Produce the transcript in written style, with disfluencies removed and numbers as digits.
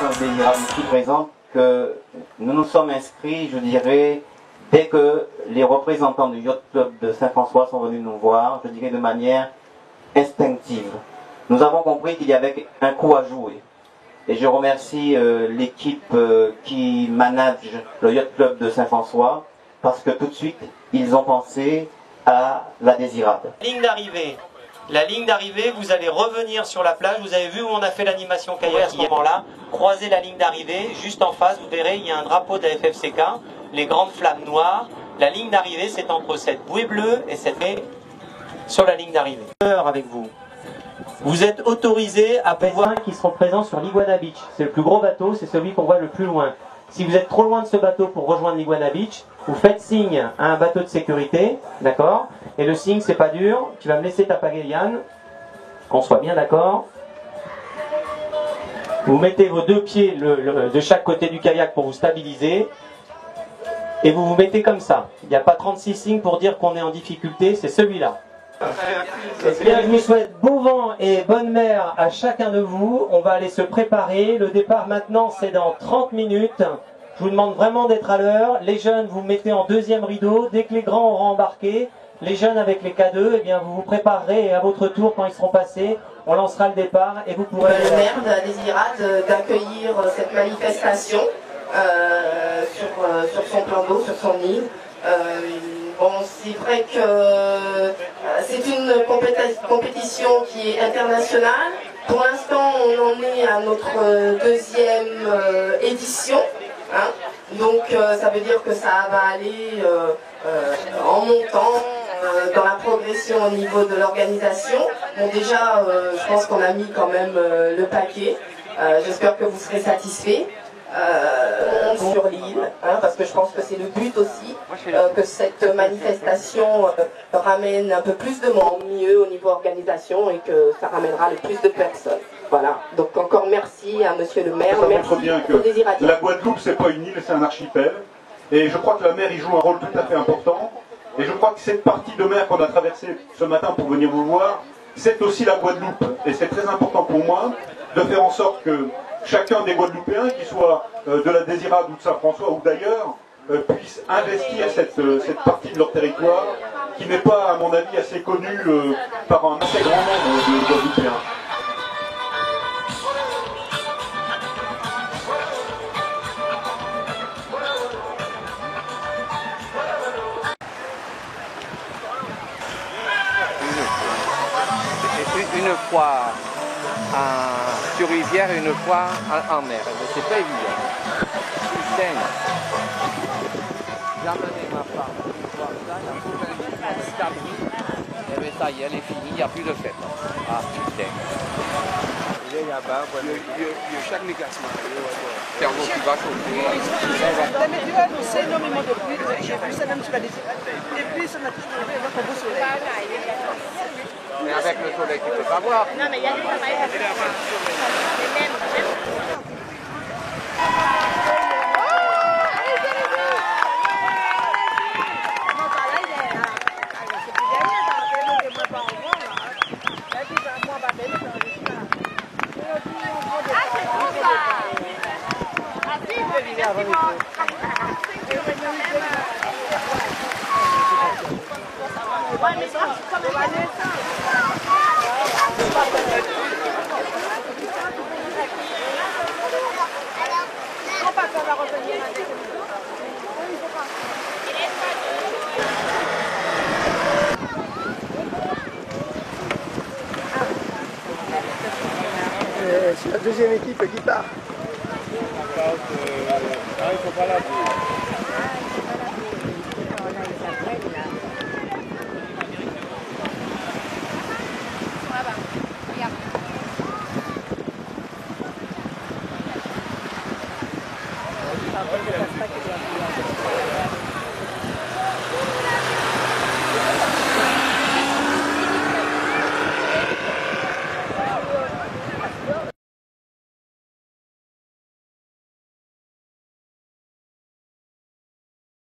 l'association Désirable ici présente que nous nous sommes inscrits, je dirais, dès que les représentants du Yacht Club de Saint-François sont venus nous voir, je dirais de manière instinctive. Nous avons compris qu'il y avait un coup à jouer. Et je remercie l'équipe qui manage le Yacht Club de Saint-François parce que tout de suite, ils ont pensé à la Désirable. Ligne d'arrivée. La ligne d'arrivée, vous allez revenir sur la plage. Vous avez vu où on a fait l'animation kayak à ce moment-là. Croisez la ligne d'arrivée. Juste en face, vous verrez, il y a un drapeau de la FFCK. Les grandes flammes noires. La ligne d'arrivée, c'est entre cette bouée bleue et cette baie sur la ligne d'arrivée. Avec vous. Vous êtes autorisé à pouvoir qui seront présents sur l'Iguana Beach. C'est le plus gros bateau, c'est celui qu'on voit le plus loin. Si vous êtes trop loin de ce bateau pour rejoindre l'Iguana Beach, vous faites signe à un bateau de sécurité, d'accord? Et le signe, c'est pas dur. Tu vas me laisser ta pagayane, qu'on soit bien d'accord. Vous mettez vos deux pieds de chaque côté du kayak pour vous stabiliser. Et vous vous mettez comme ça. Il n'y a pas 36 signes pour dire qu'on est en difficulté, c'est celui-là. Eh bien, je vous souhaite bon vent et bonne mer à chacun de vous. On va aller se préparer. Le départ maintenant, c'est dans 30 minutes. Je vous demande vraiment d'être à l'heure. Les jeunes, vous mettez en deuxième rideau. Dès que les grands auront embarqué, les jeunes avec les K2, eh bien, vous vous préparerez et à votre tour, quand ils seront passés, on lancera le départ et vous pourrez... Le maire de la Désirade d'accueillir cette manifestation sur son plan d'eau, sur son île. Bon, c'est vrai que c'est une compétition qui est internationale. Pour l'instant, on en est à notre deuxième édition. Hein. Donc, ça veut dire que ça va aller en montant dans la progression au niveau de l'organisation. Bon, déjà, je pense qu'on a mis quand même le paquet. J'espère que vous serez satisfaits. Sur l'île, hein, parce que je pense que c'est le but aussi, que cette manifestation ramène un peu plus de monde, mieux au niveau organisation, et que ça ramènera le plus de personnes. Voilà, donc encore merci à monsieur le maire, merci bien que la Guadeloupe c'est pas une île, c'est un archipel, et je crois que la mer y joue un rôle tout à fait important, et je crois que cette partie de mer qu'on a traversée ce matin pour venir vous voir, c'est aussi la Guadeloupe, et c'est très important pour moi de faire en sorte que chacun des Guadeloupéens, qu'ils soient de la Désirade ou de Saint-François ou d'ailleurs, puissent investir cette partie de leur territoire qui n'est pas, à mon avis, assez connue par un assez grand nombre de Guadeloupéens. Une fois sur rivière et une fois en mer. Mais c'est pas évident. Putain. J'ai amené ma femme une fois ça, il a tout un et bien ça y est, elle est finie, il n'y a plus de fête. Ah putain. Chaque mécanisme. C'est un gros qui va chauffer. La météo annoncée énormément de pluie. J'ai vu ça même sur la décision. Et puis ça m'a toujours trouvé un beau soleil. Mais avec le soleil, tu ne peux pas voir. Non, mais il y a des C'est la deuxième équipe qui part. Il faut pas la dire.